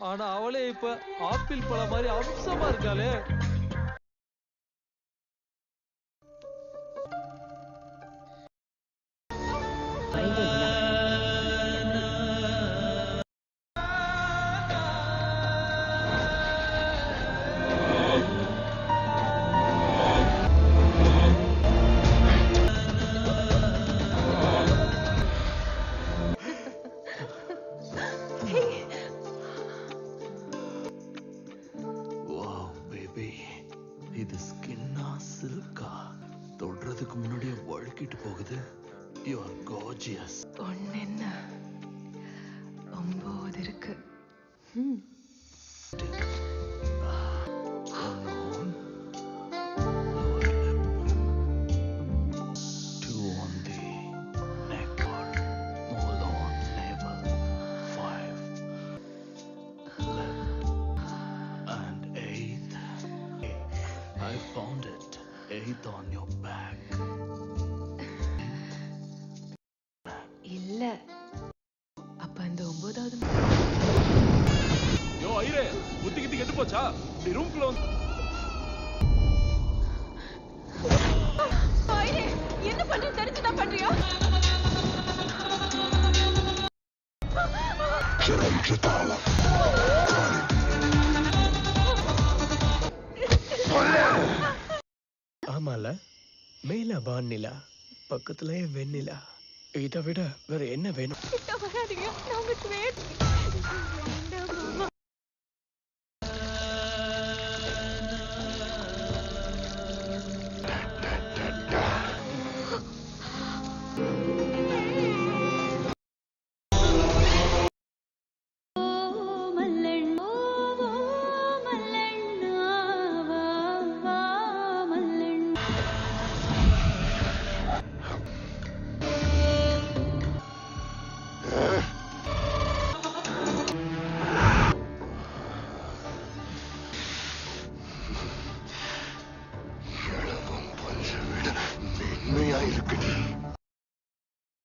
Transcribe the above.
ஆனா அவளே இப்ப ஆப்பிள் பழம் மாதிரி அம்சமா இருக்காளே. இது ஸ்கின்னா சில்கா தொடுறதுக்கு முன்னாடியே வழுக்கிட்டு போகுது. You are gorgeous. ஒன்னு என்ன 9 இருக்கு. I found it. 8th on your back. இல்ல அப்ப அந்த 9வது. யோ ஐரே புத்திக்கிட்டு கெட்டு போச்சா? நீ ரூம்க்குள்ள வந்து ஐரே என்ன பண்ற தெரிஞ்சுதா பண்றியா? ஆமால மேல வானிலா பக்கத்துலயே வெண்ணிலா. இதை விட வேற என்ன வேணும்? கிட்ட வராதீங்க, நான் உங்களுக்கு